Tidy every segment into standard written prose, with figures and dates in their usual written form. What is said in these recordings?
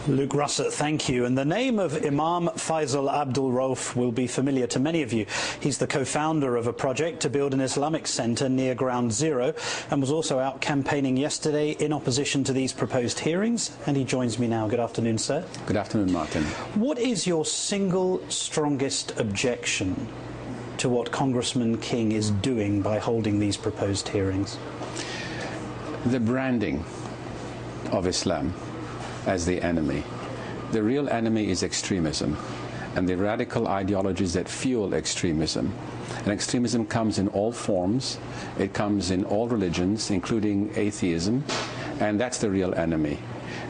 Luke Russett, thank you. And the name of Imam Faisal Abdul Rauf will be familiar to many of you. He's the co-founder of a project to build an Islamic centre near Ground Zero and was also out campaigning yesterday in opposition to these proposed hearings. And he joins me now. Good afternoon, sir. Good afternoon, Martin. What is your single strongest objection to what Congressman King is doing by holding these proposed hearings? The branding of Islam as the enemy. The real enemy is extremism and the radical ideologies that fuel extremism. And extremism comes in all forms. It comes in all religions, including atheism, and that's the real enemy.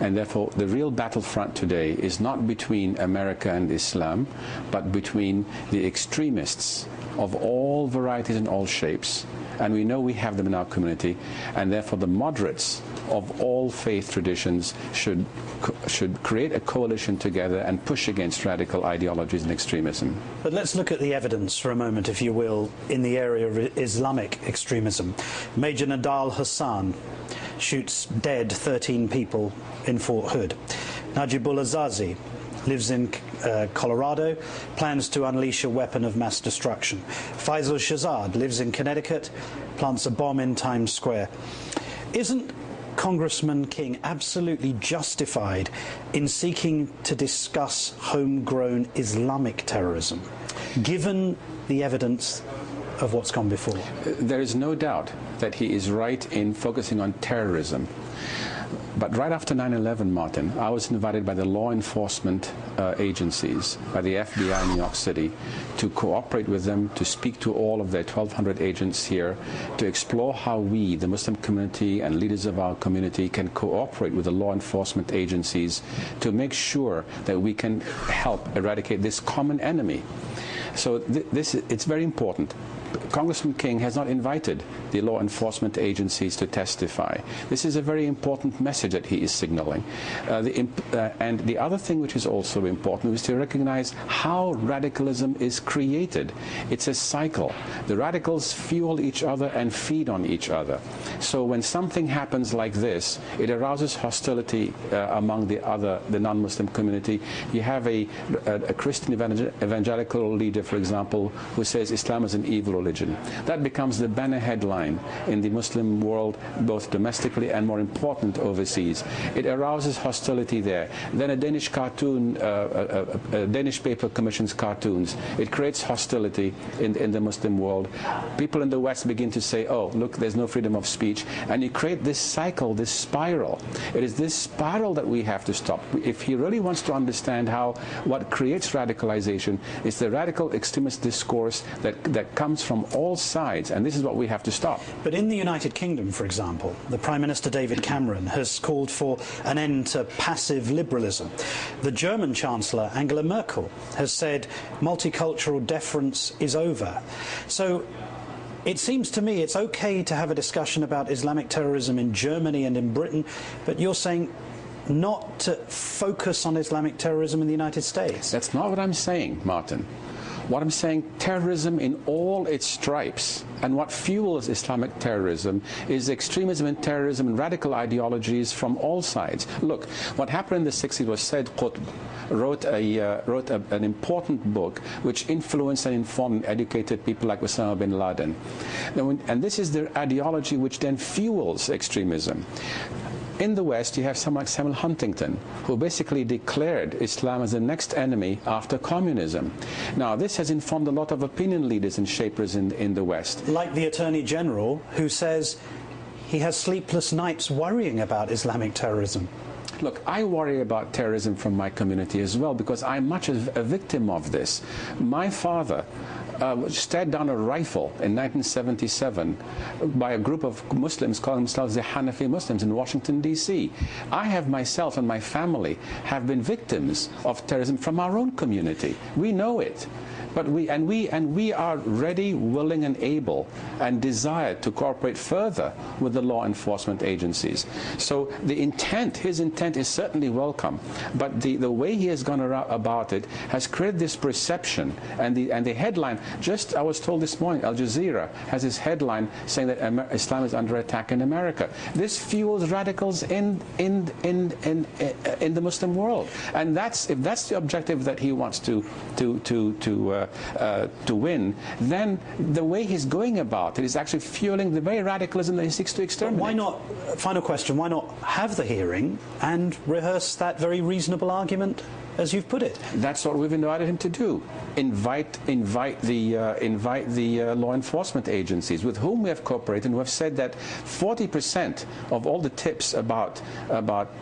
And therefore, the real battlefront today is not between America and Islam, but between the extremists of all varieties and all shapes. And we know we have them in our community, and therefore the moderates of all faith traditions should create a coalition together and push against radical ideologies and extremism. But let's look at the evidence for a moment, if you will, in the area of Islamic extremism. Major Nadal Hassan shoots dead 13 people in Fort Hood. Najibullah Zazi lives in Colorado, plans to unleash a weapon of mass destruction. Faisal Shahzad lives in Connecticut, plants a bomb in Times Square. Isn't Congressman King absolutely justified in seeking to discuss homegrown Islamic terrorism, given the evidence of what's gone before? There is no doubt that he is right in focusing on terrorism. But right after 9/11, Martin, I was invited by the law enforcement agencies, by the FBI in New York City, to cooperate with them, to speak to all of their 1,200 agents here, to explore how we, the Muslim community and leaders of our community, can cooperate with the law enforcement agencies to make sure that we can help eradicate this common enemy. So it's very important. Congressman King has not invited the law enforcement agencies to testify. This is a very important message that he is signaling. And the other thing which is also important is to recognize how radicalism is created. It's a cycle. The radicals fuel each other and feed on each other. So when something happens like this, it arouses hostility among the non-Muslim community. You have a Christian evangelical leader, for example, who says Islam is an evil religion. That becomes the banner headline in the Muslim world, both domestically and, more important, overseas. It arouses hostility there. Then a Danish cartoon, a Danish paper commissions cartoons. It creates hostility in the Muslim world. People in the West begin to say, oh, look, there's no freedom of speech. And you create this cycle, this spiral. It is this spiral that we have to stop. If he really wants to understand what creates radicalization is the radical extremist discourse that comes from all sides, and this is what we have to stop. But in the United Kingdom, for example, the Prime Minister David Cameron has called for an end to passive liberalism. The German Chancellor Angela Merkel has said multicultural deference is over. So it seems to me it's okay to have a discussion about Islamic terrorism in Germany and in Britain, but you're saying not to focus on Islamic terrorism in the United States. That's not what I'm saying, Martin. What I'm saying, terrorism in all its stripes, and what fuels Islamic terrorism is extremism and terrorism and radical ideologies from all sides. Look, what happened in the 60s was Said Qutb wrote an important book which influenced and informed and educated people like Osama bin Laden. And this is the ideology which then fuels extremism. In the West, you have someone like Samuel Huntington, who basically declared Islam as the next enemy after communism. Now, this has informed a lot of opinion leaders and shapers in the West. Like the Attorney General, who says he has sleepless nights worrying about Islamic terrorism. Look, I worry about terrorism from my community as well, because I'm much of a victim of this. My father stared down a rifle in 1977 by a group of Muslims calling themselves the Hanafi Muslims in Washington, D.C. I have myself and my family have been victims of terrorism from our own community. We know it. But we are ready, willing, and able, and desire to cooperate further with the law enforcement agencies. So the intent, his intent, is certainly welcome. But the way he has gone about it has created this perception, and the headline. I was told this morning, Al Jazeera has this headline saying that Islam is under attack in America. This fuels radicals in the Muslim world, and if that's the objective that he wants to win, then the way he's going about it is actually fueling the very radicalism that he seeks to exterminate. Why not? Final question: why not have the hearing and rehearse that very reasonable argument as you've put it? That's what we've invited him to do. Invite the law enforcement agencies with whom we have cooperated, and who have said that 40% of all the tips about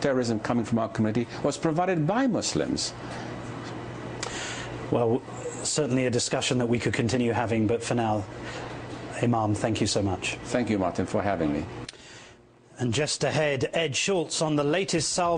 terrorism coming from our community was provided by Muslims. Well, certainly a discussion that we could continue having, but for now, Imam, thank you so much. Thank you, Martin, for having me. And just ahead, Ed Schultz on the latest salvo